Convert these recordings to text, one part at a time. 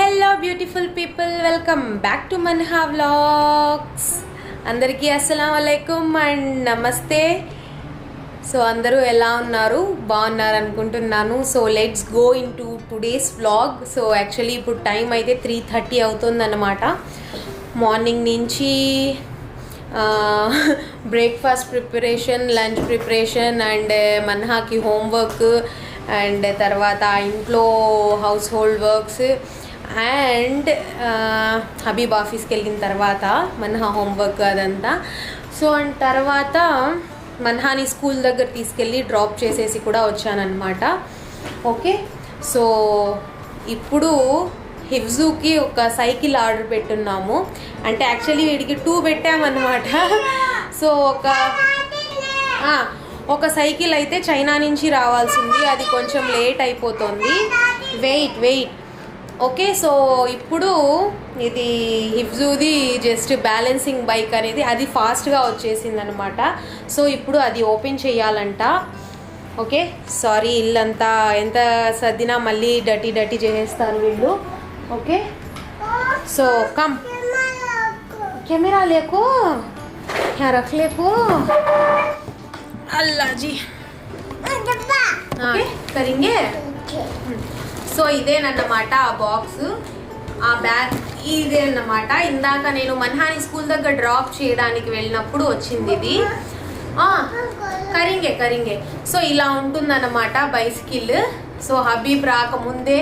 Hello beautiful people, welcome back to Manha vlogs. అందరికీ అస్సలం వాలేకుమ్ and నమస్తే. సో అందరూ ఎలా ఉన్నారు? బాగున్నారు అనుకుంటున్నాను. So let's go into today's vlog. So actually ఇప్పుడు టైం అయితే 3:30 అవుతుందన్నమాట. మార్నింగ్ నుంచి breakfast preparation, lunch preparation and మన్హాకి హోంవర్క్ అండ్ తర్వాత ఇంట్లో household works and Habib ఆఫీస్కి వెళ్ళిన తర్వాత మన్హా హోంవర్క్ అదంతా. సో అండ్ తర్వాత మన్హాని స్కూల్ దగ్గర తీసుకెళ్ళి డ్రాప్ చేసేసి కూడా వచ్చానన్నమాట. ఓకే, సో ఇప్పుడు హిఫ్జూకి ఒక సైకిల్ ఆర్డర్ పెట్టున్నాము. అంటే యాక్చువల్లీ వీడికి 2 పెట్టామన్నమాట. సో ఒక సైకిల్ అయితే చైనా నుంచి రావాల్సింది, అది కొంచెం లేట్ అయిపోతుంది. వెయిట్ ఓకే, సో ఇప్పుడు ఇది హిఫ్జూది జస్ట్ బ్యాలెన్సింగ్ బైక్ అనేది, అది ఫాస్ట్గా వచ్చేసింది అనమాట. సో ఇప్పుడు అది ఓపెన్ చేయాలంట. ఓకే, సారీ, ఇల్లంతా ఎంత సర్దినా మళ్ళీ డర్టీ చేసేస్తారు వీళ్ళు. ఓకే, సో కమ్, కెమెరా లేకు రఖలేకు అల్లా జీ కరింగే. సో ఇదేనన్నమాట ఆ బాక్స్, ఆ బ్యాగ్ ఇదేనమాట. ఇందాక నేను మన్హాని స్కూల్ దగ్గర డ్రాప్ చేయడానికి వెళ్ళినప్పుడు వచ్చింది ఇది. కరింగే. సో ఇలా ఉంటుందన్నమాట బైసికిల్. సో హబీబ్ రాకముందే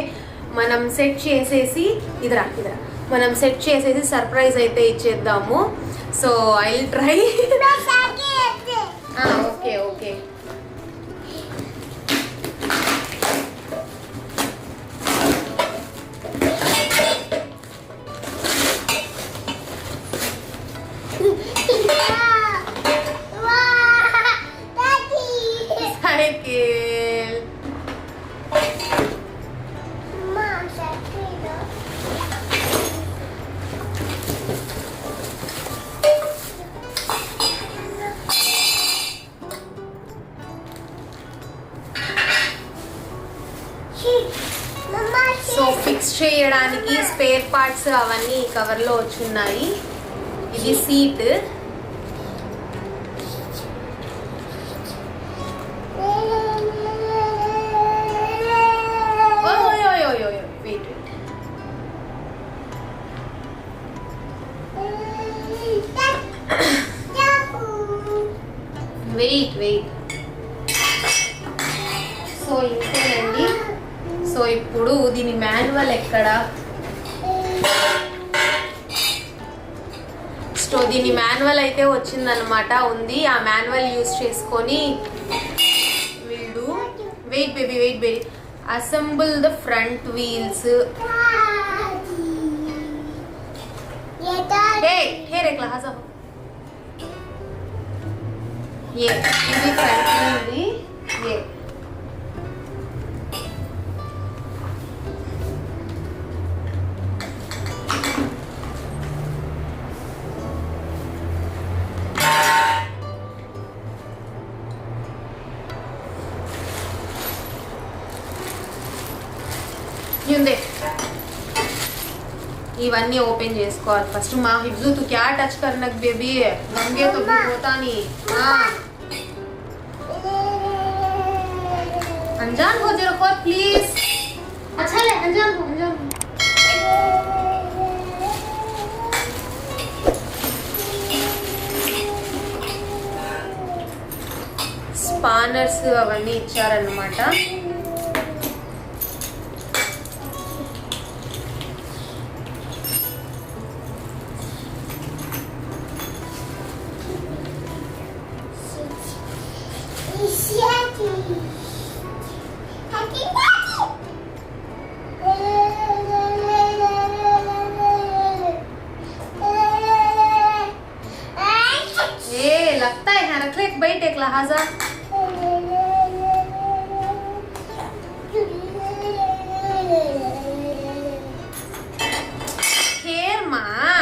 మనం సెట్ చేసేసి మనం సెట్ చేసేసి సర్ప్రైజ్ అయితే ఇచ్చేద్దాము. So I will try. Okay so fix చేయడానికి స్పేర్ పార్ట్స్ అవన్నీ కవర్లో వచ్చున్నాయి. ఇది సీట్, వెయిట్. సో ఇంతేనండి. సో ఇప్పుడు దీని మాన్యువల్ ఎక్కడ? సో దీని మాన్యువల్ అయితే వచ్చిందనమాట, ఉంది. ఆ మాన్యువల్ యూజ్ చేసుకొని వీళ్ళు wait baby assemble the front wheels. ఇది ఫ్రంట్ ఉంది. ఇవన్నీ ఓపెన్ చేసుకోవాలి ఫస్ట్. మా హిఫ్జూ తు క్యా టచ్ కర్నక్ బేబీ, గంగే తో పోతా నీ. अनजान हो जरा बहुत प्लीज. अच्छा ले, अनजान हो. స్పానర్స్ అవన్నీ ఇచ్చారన్నమాట. लगता है रख ले बैठ एक लहाजा. खेर माँ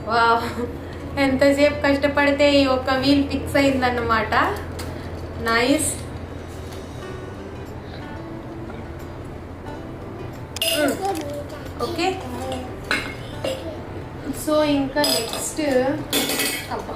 వావ్, ఎంతసేపు కష్టపడితే ఈ ఒక్క వీల్ ఫిక్స్ అయిందన్నమాట. నైస్. ఓకే, సో ఇంకా నెక్స్ట్ అబ్బా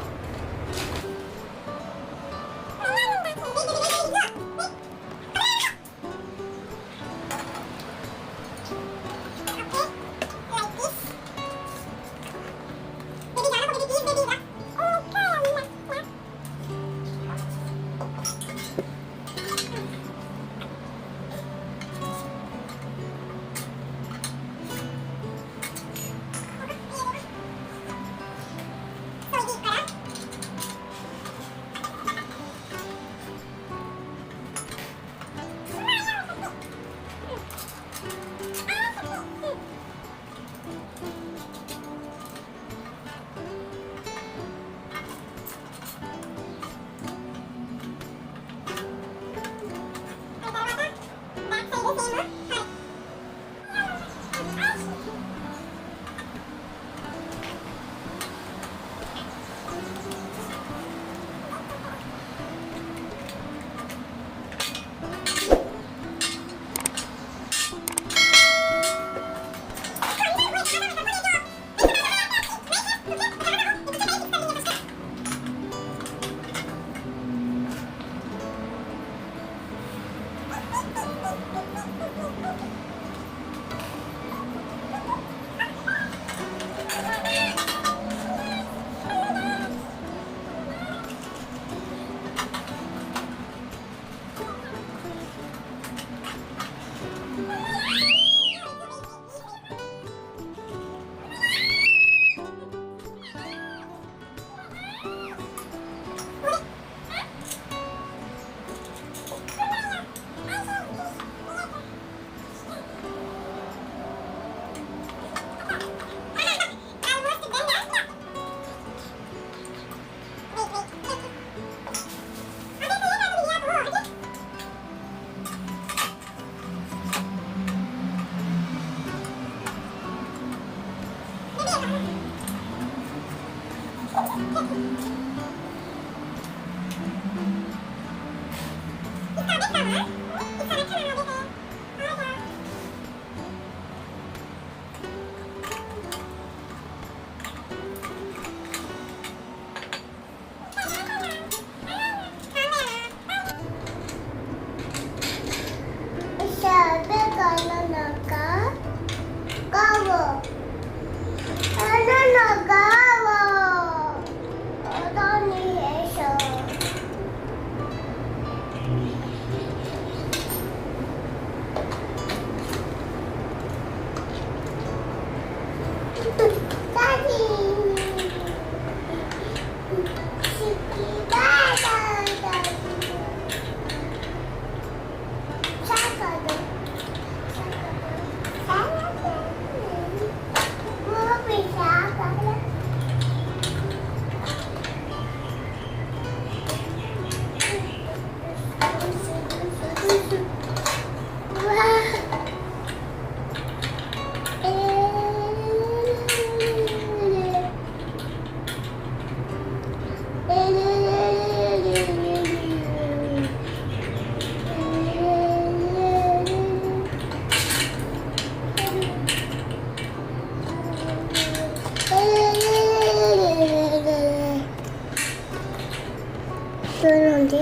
చూడండి చూడండి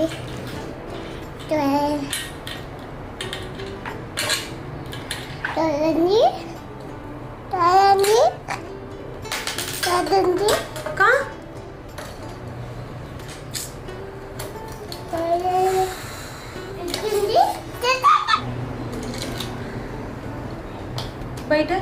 చూడండి చూడండి అక్క బయట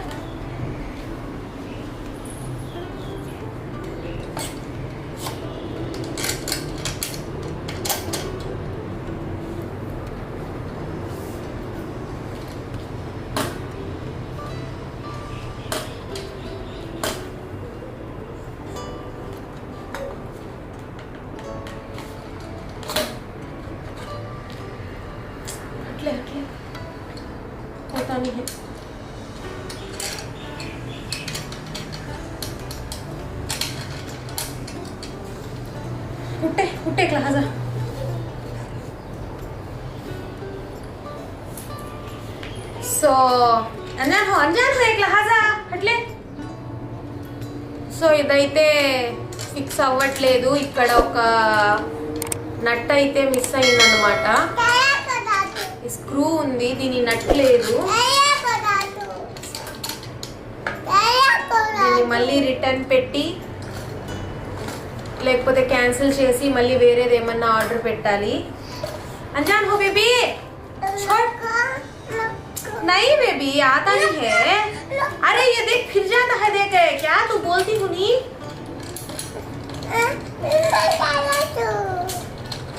उठे क्लास సో అంజాన్ एक లహాజా అట్లే. సో ఇదైతే ఫిక్స్ అవ్వట్లేదు. ఇక్కడ ఒక నట్ అయితే మిస్ అయిందన్నమాట. ఈ స్క్రూ ఉంది, దీని నట్ లేదు. దీన్ని మళ్ళీ రిటర్న్ పెట్టి లేకపోతే క్యాన్సిల్ చేసి మళ్ళీ వేరేది ఏమన్నా ఆర్డర్ పెట్టాలి. అంజాన్ హో బేబీ नहीं बेबी आता नहीं है. अरे ये देख फिर जाता है. देख क्या तू बोलती हूँ नहीं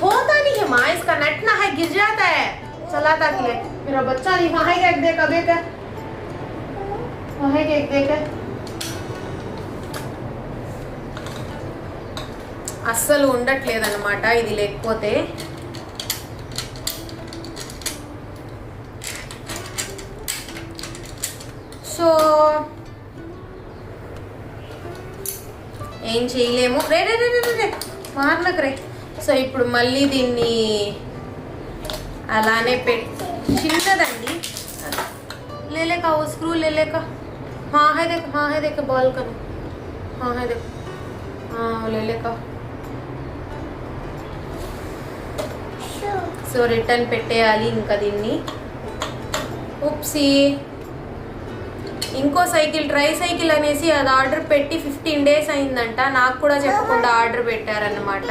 होता नहीं है माँ. इसका नट ना है गिर जाता है चलाता के लिए. मेरा बच्चा नहीं वहाँ है देख देख वहाँ है देख అస్సలు ఉండట్లేదన్నమాట ఇది లేకపోతే. సో ఏం చేయలేము. రే రే రే రే మార్నకు రే. సో ఇప్పుడు మళ్ళీ దీన్ని అలానే చిన్నదండి లేలేక ఓ స్క్రూ లేలేక. हाँ है देख बॉल का. हाँ है देख లేలేక. సో రిటర్న్ పెట్టేయాలి ఇంకా దీన్ని. ఉప్సీ ఇంకో సైకిల్ ట్రై సైకిల్ అనేసి అది ఆర్డర్ పెట్టి 15 days అయిందంట. నాకు కూడా చెప్పకుండా ఆర్డర్ పెట్టారన్నమాట.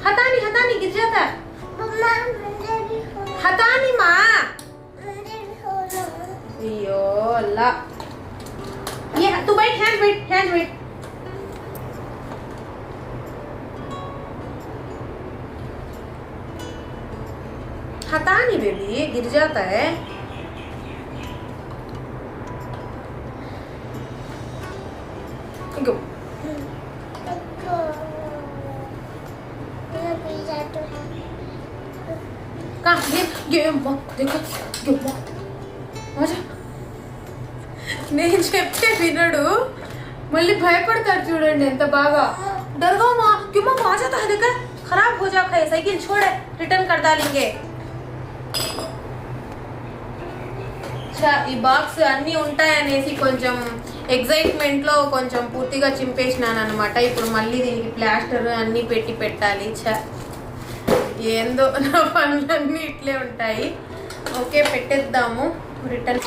హతాని హతాని గిర్జాత హతాని మా. అయ్యో అల్లా ये तू बैठ हैंड वेट हता नहीं बेबी गिर जाता है. Go. कहाँ देखो నేను చెప్తే వినడు, మళ్ళీ భయపడతాడు చూడండి ఎంత బాగా. डरगा माँ क्यों माँ आ जाता है देखा खराब हो जाता है साइकिल छोड़े रिटर्न कर डालेंगे. ఈ బాక్స్ అన్నీ ఉంటాయనేసి కొంచెం ఎగ్జైట్మెంట్లో కొంచెం పూర్తిగా చింపేసినాను అనమాట. ఇప్పుడు మళ్ళీ దీనికి ప్లాస్టర్ అన్నీ పెట్టాలి. ఏందో నా పనులన్నీ ఇట్లే ఉంటాయి. Okay పెట్టేద్దాము return.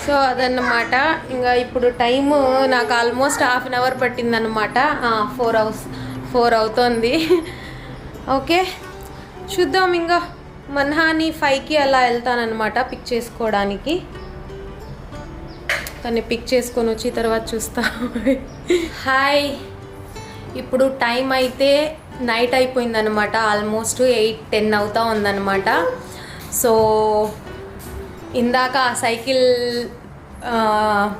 సో అదన్నమాట. ఇంకా ఇప్పుడు టైము నాకు ఆల్మోస్ట్ హాఫ్ అన్ అవర్ పట్టిందనమాట. 4 అవుతుంది. ఓకే చూద్దాం. ఇంకా మన్హాని 5కి అలా వెళ్తానమాట పిక్ చేసుకోవడానికి. తను పిక్ చేసుకొని వచ్చి తర్వాత చూస్తా. హాయ్, ఇప్పుడు టైం అయితే నైట్ అయిపోయిందనమాట. ఆల్మోస్ట్ 8-10 అవుతా ఉందన్నమాట. సో ఇందాక ఆ సైకిల్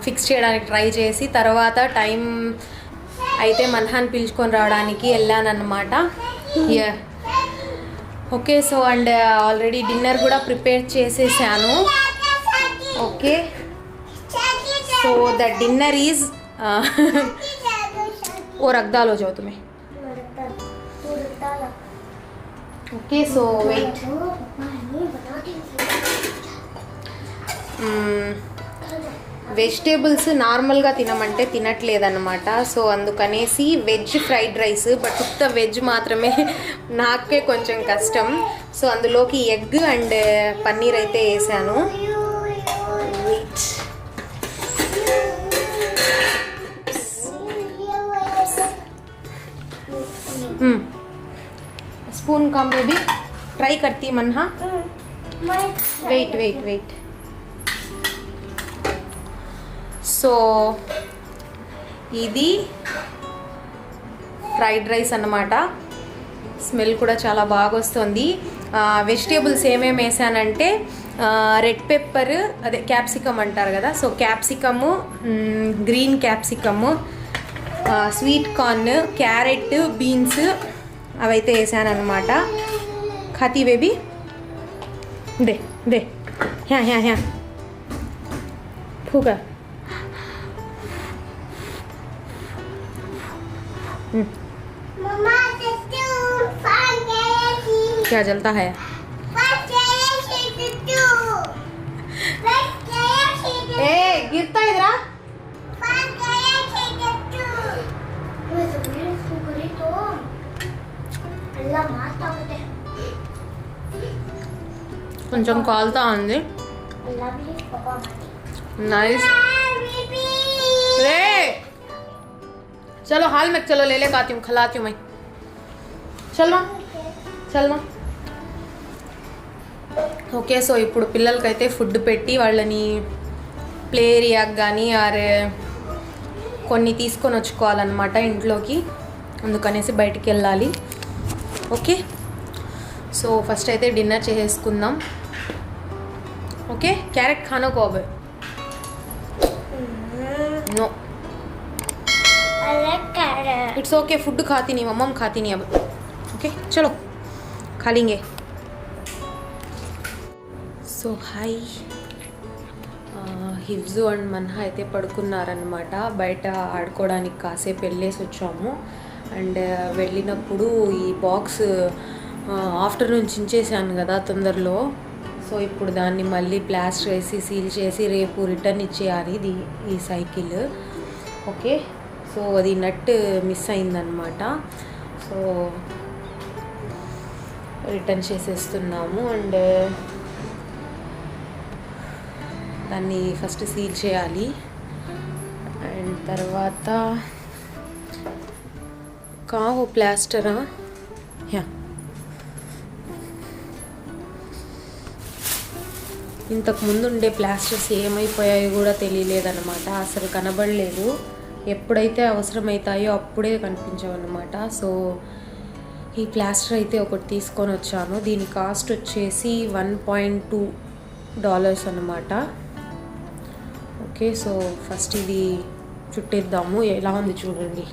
ఫిక్స్ చేయడానికి ట్రై చేసి తర్వాత టైం అయితే మన్హాన్ పిలుచుకొని రావడానికి వెళ్ళానన్నమాట. Okay so and already dinner కూడా ప్రిపేర్ చేసేసాను. Okay so the dinner is वो रख डालो जाओ तुम्हें. Okay so wait. వెజిటేబుల్స్ నార్మల్గా తినమంటే తినట్లేదన్నమాట. సో అందుకనేసి వెజ్ ఫ్రైడ్ రైస్, బట్ ఉత్త వెజ్ మాత్రమే నాకే కొంచెం కష్టం. సో అందులోకి ఎగ్ అండ్ పన్నీర్ అయితే వేసాను. Spoon come baby. ट्राई करती मन्हा. Wait wait wait. సో ఇది ఫ్రైడ్ రైస్ అన్నమాట. స్మెల్ కూడా చాలా బాగా వస్తుంది. వెజిటేబుల్స్ ఏమేమి వేసానంటే రెడ్ పెప్పర్, అదే క్యాప్సికమ్ అంటారు కదా, so capsicum, green capsicum, sweet corn, carrot, beans అవైతే వేసాను అనమాట. ఖాతీ బేబీ దే దే హ్యా హ్యా హ్యా ఫూకా. क्या जलता है? ए गिरता इधर. కొంచెం కాలుతా ఉంది. नाइस. रे चलो हाल में चलो, ले लेकर आती हूँ, खिलाती हूँ मैं. चल माँ चल माँ. ఓకే సో ఇప్పుడు పిల్లలకైతే ఫుడ్ పెట్టి వాళ్ళని ప్లే ఏరియాకి కానీ ఆర్ కొన్ని తీసుకొని వచ్చుకోవాలన్నమాట ఇంట్లోకి. అందుకనేసి బయటికి వెళ్ళాలి. ఓకే సో ఫస్ట్ అయితే డిన్నర్ చేసేసుకుందాం. ఓకే క్యారెట్ खाना को अब नो इट्स ओके. फूड खाती नहीं मम्मा, खाती नहीं अब. ओके चलो खा लेंगे. సో హాయ్, హిబ్జు అండ్ మన్హా అయితే పడుకున్నారనమాట. బయట ఆడుకోవడానికి కాసేపు వెళ్ళేసి వచ్చాము. అండ్ వెళ్ళినప్పుడు ఈ బాక్స్ ఆఫ్టర్నూన్ చించేసాను కదా తొందరలో. సో ఇప్పుడు దాన్ని మళ్ళీ ప్లాస్టర్ వేసి సీల్ చేసి రేపు రిటర్న్ ఇచ్చేయాలి ఈ సైకిల్. ఓకే సో అది నట్ మిస్ అయిందనమాట. సో రిటర్న్ చేసేస్తున్నాము. అండ్ దాన్ని ఫస్ట్ సీల్ చేయాలి. అండ్ తర్వాత కావు ప్లాస్టరా యా. ఇంతకు ముందు ఉండే ప్లాస్టర్స్ ఏమైపోయాయో కూడా తెలియలేదన్నమాట. అసలు కనబడలేదు. ఎప్పుడైతే అవసరమవుతాయో అప్పుడే కనిపించవన్నమాట. సో ఈ ప్లాస్టర్ అయితే ఒకటి తీసుకొని వచ్చాను. దీని కాస్ట్ వచ్చేసి $1.2 అన్నమాట. ఓకే సో ఫస్ట్ ఇది చుట్టేద్దాము. ఎలా ఉంది చూడండి,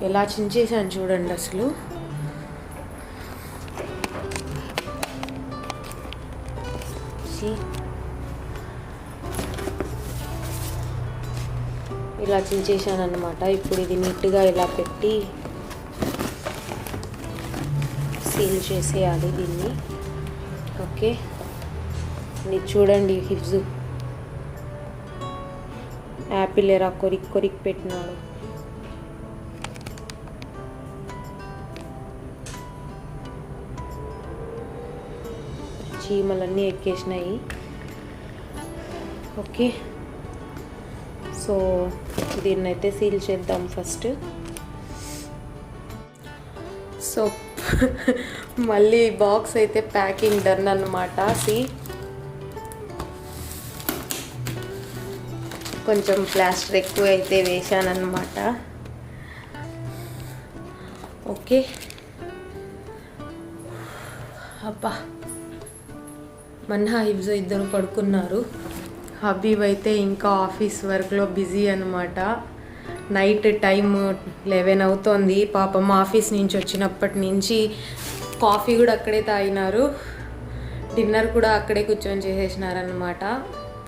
ఎలా చించేసాను చూడండి అసలు. ఇలా చించేసాను అన్నమాట. ఇప్పుడు ఇది నీట్గా ఇలా పెట్టి సీల్ చేసేయాలి దీన్ని. ఓకే ఇది చూడండి, హిబ్జు యాపిల్ ఎరా కొరికి కొరికి పెట్టినాడు. చీమలన్నీ ఎక్కేసినాయి. ఓకే సో దీన్నైతే సీల్ చేద్దాం ఫస్ట్. సో మళ్ళీ బాక్స్ అయితే ప్యాకింగ్ డన్ అన్నమాట. కొంచెం ప్లాస్టర్ ఎక్కువ అయితే వేసానన్నమాట. ఓకే, అబ్బా మన్హా హిబ్జో ఇద్దరు పడుకున్నారు. హబీబ్ అయితే ఇంకా ఆఫీస్ వర్క్లో బిజీ అనమాట. నైట్ టైం 11 అవుతోంది. పాపం ఆఫీస్ నుంచి వచ్చినప్పటి నుంచి కాఫీ కూడా అక్కడే తాగినారు, డిన్నర్ కూడా అక్కడే కూర్చొని చేసేసినారనమాట.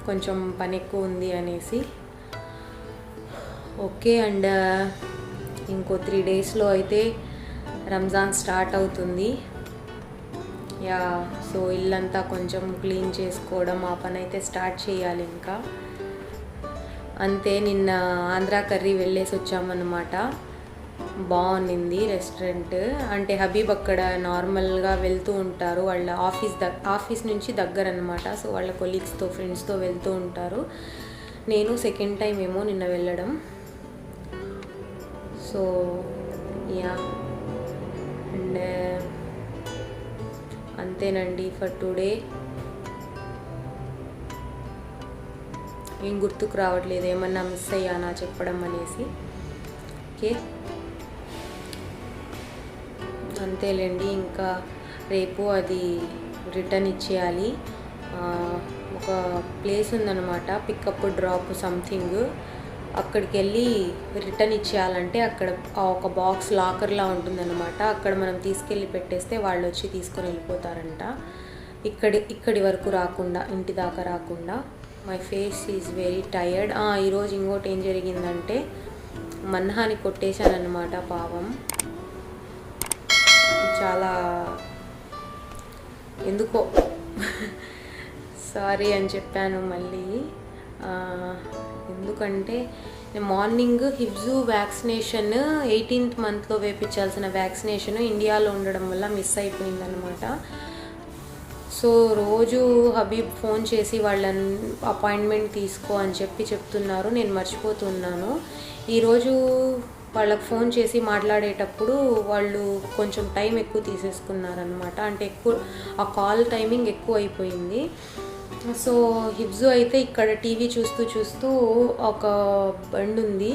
కొంచెం పని ఎక్కువ ఉంది అనేసి. ఓకే, అండ్ ఇంకో 3 డేస్లో అయితే రంజాన్ స్టార్ట్ అవుతుంది. యా, సో ఇల్లంతా కొంచెం క్లీన్ చేసుకోవడం ఆ పని అయితే స్టార్ట్ చేయాలి ఇంకా. అంతే, నిన్న ఆంధ్ర కర్రీ వెళ్ళేసి వచ్చామన్నమాట. బాగుంది రెస్టారెంట్. అంటే హబీబ్ అక్కడ నార్మల్గా వెళ్తూ ఉంటారు, వాళ్ళ ఆఫీస్ నుంచి దగ్గర అనమాట. సో వాళ్ళ కొలీగ్స్తో ఫ్రెండ్స్తో వెళ్తూ ఉంటారు. నేను సెకండ్ టైం ఏమో నిన్న వెళ్ళడం. సో యా, అండ్ అంతేనండి ఫర్ టుడే. ఏం గుర్తుకు రావట్లేదు, ఏమన్నా మిస్ అయ్యానా చెప్పడం అనేసి. ఓకే, అంతేలేండి. ఇంకా రేపు అది రిటర్న్ ఇచ్చేయాలి. ఒక ప్లేస్ ఉందన్నమాట, పికప్ డ్రాప్ సంథింగ్. అక్కడికి వెళ్ళి రిటర్న్ ఇచ్చేయాలంటే అక్కడ ఒక బాక్స్ లాకర్లా ఉంటుందన్నమాట. అక్కడ మనం తీసుకెళ్ళి పెట్టేస్తే వాళ్ళు వచ్చి తీసుకొని వెళ్ళిపోతారంట. ఇక్కడి వరకు రాకుండా, ఇంటి దాకా రాకుండా. My face is very tired. ఈరోజు ఇంకోటి ఏం జరిగిందంటే మన్హాని కొట్టేశానన్నమాట. పాపం చాలా ఎందుకో సారీ అని చెప్పాను మళ్ళీ. ఎందుకంటే మార్నింగ్ హిబ్జు వ్యాక్సినేషన్ 18th మంత్లో వేయించాల్సిన వ్యాక్సినేషన్ ఇండియాలో ఉండడం వల్ల మిస్ అయిపోయిందనమాట. సో రోజు హబీబ్ ఫోన్ చేసి వాళ్ళని అపాయింట్మెంట్ తీసుకో అని చెప్తున్నారు, నేను మర్చిపోతున్నాను. ఈరోజు వాళ్ళకి ఫోన్ చేసి మాట్లాడేటప్పుడు వాళ్ళు కొంచెం టైం ఎక్కువ తీసేసుకున్నారనమాట. అంటే ఎక్కువ ఆ కాల్ టైమింగ్ ఎక్కువ అయిపోయింది. సో హిబ్జు అయితే ఇక్కడ టీవీ చూస్తూ ఒక బండి ఉంది,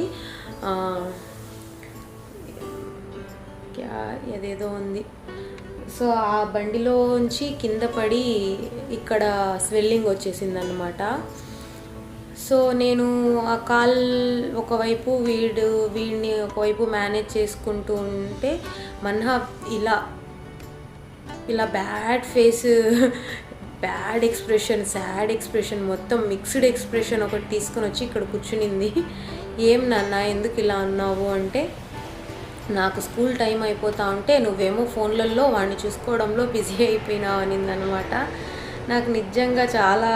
ఏదేదో ఉంది. సో ఆ బండిలోంచి కింద పడి ఇక్కడ స్వెల్లింగ్ వచ్చేసింది అనమాట. సో నేను ఆ కాల్ ఒకవైపు వీడిని ఒకవైపు మేనేజ్ చేసుకుంటూ ఉంటే మన్హా ఇలా bad phase, bad expression, sad expression, మొత్తం మిక్స్డ్ ఎక్స్ప్రెషన్ ఒకటి తీసుకొని వచ్చి ఇక్కడ కూర్చునింది. ఏం నాన్న ఎందుకు ఇలా అన్నావు అంటే, నాకు స్కూల్ టైం అయిపోతా ఉంటే నువ్వేమో ఫోన్లలో వాడిని చూసుకోవడంలో బిజీ అయిపోయినావు అనిందనమాట. నాకు నిజంగా చాలా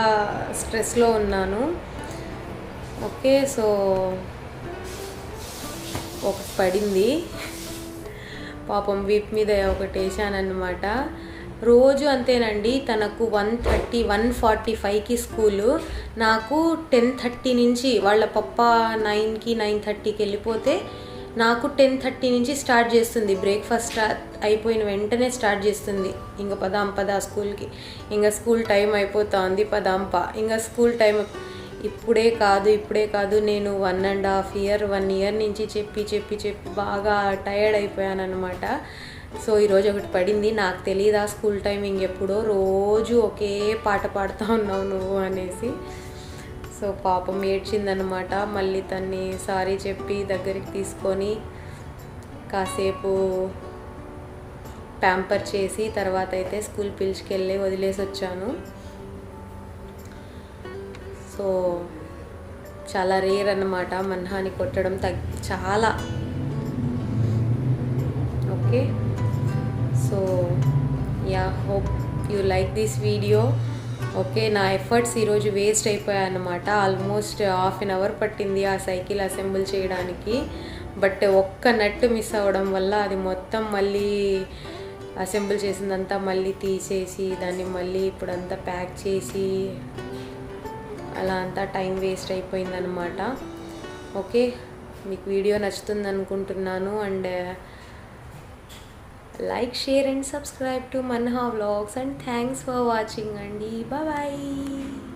స్ట్రెస్లో ఉన్నాను. ఓకే, సో ఒకటి పడింది పాపం, వీప్ మీద ఒకటి వేసానమాట. రోజు అంతేనండి, తనకు 1:30 1:45కి స్కూలు, నాకు 10:30 నుంచి, వాళ్ళ పప్ప 9కి 9:30కి వెళ్ళిపోతే నాకు 10:30 నుంచి స్టార్ట్ చేస్తుంది. బ్రేక్ఫాస్ట్ అయిపోయిన వెంటనే స్టార్ట్ చేస్తుంది. ఇంకా పదా స్కూల్కి, ఇంకా స్కూల్ టైం అయిపోతా ఉంది, ఇంకా స్కూల్ టైం. ఇప్పుడే కాదు నేను 1.5 year 1 year నుంచి చెప్పి బాగా టయర్డ్ అయిపోయాను అనమాట. సో ఈరోజు ఒకటి పడింది. నాకు తెలీదా స్కూల్ టైమింగ్ ఎప్పుడో, రోజు ఒకే పాట పాడుతూ ఉన్నావు నువ్వు అనేసి. సో పాపం ఏడ్చిందనమాట. మళ్ళీ తన్ని సారీ చెప్పి దగ్గరికి తీసుకొని కాసేపు ప్యాంపర్ చేసి తర్వాత అయితే స్కూల్ పిలుచుకెళ్ళి వదిలేసి వచ్చాను. సో చాలా రేర్ అన్నమాట మన్హాని కొట్టడం, చాలా. Okay, so yeah, hope you like this video. Okay, నా ఎఫర్ట్స్ ఈరోజు వేస్ట్ అయిపోయాయన్నమాట. ఆల్మోస్ట్ 1/2 hour పట్టింది ఆ సైకిల్ అసెంబుల్ చేయడానికి. బట్ ఒక్క నట్టు మిస్ అవ్వడం వల్ల అది మొత్తం మళ్ళీ అసెంబుల్ చేసిందంతా మళ్ళీ తీసేసి దాన్ని మళ్ళీ ఇప్పుడంతా ప్యాక్ చేసి అలా అంతా టైం వేస్ట్ అయిపోయిందనమాట. ఓకే, మీకు వీడియో నచ్చుతుంది అనుకుంటున్నాను. And like, share and subscribe to Manha vlogs. And thanks for watching అండి. బాయ్.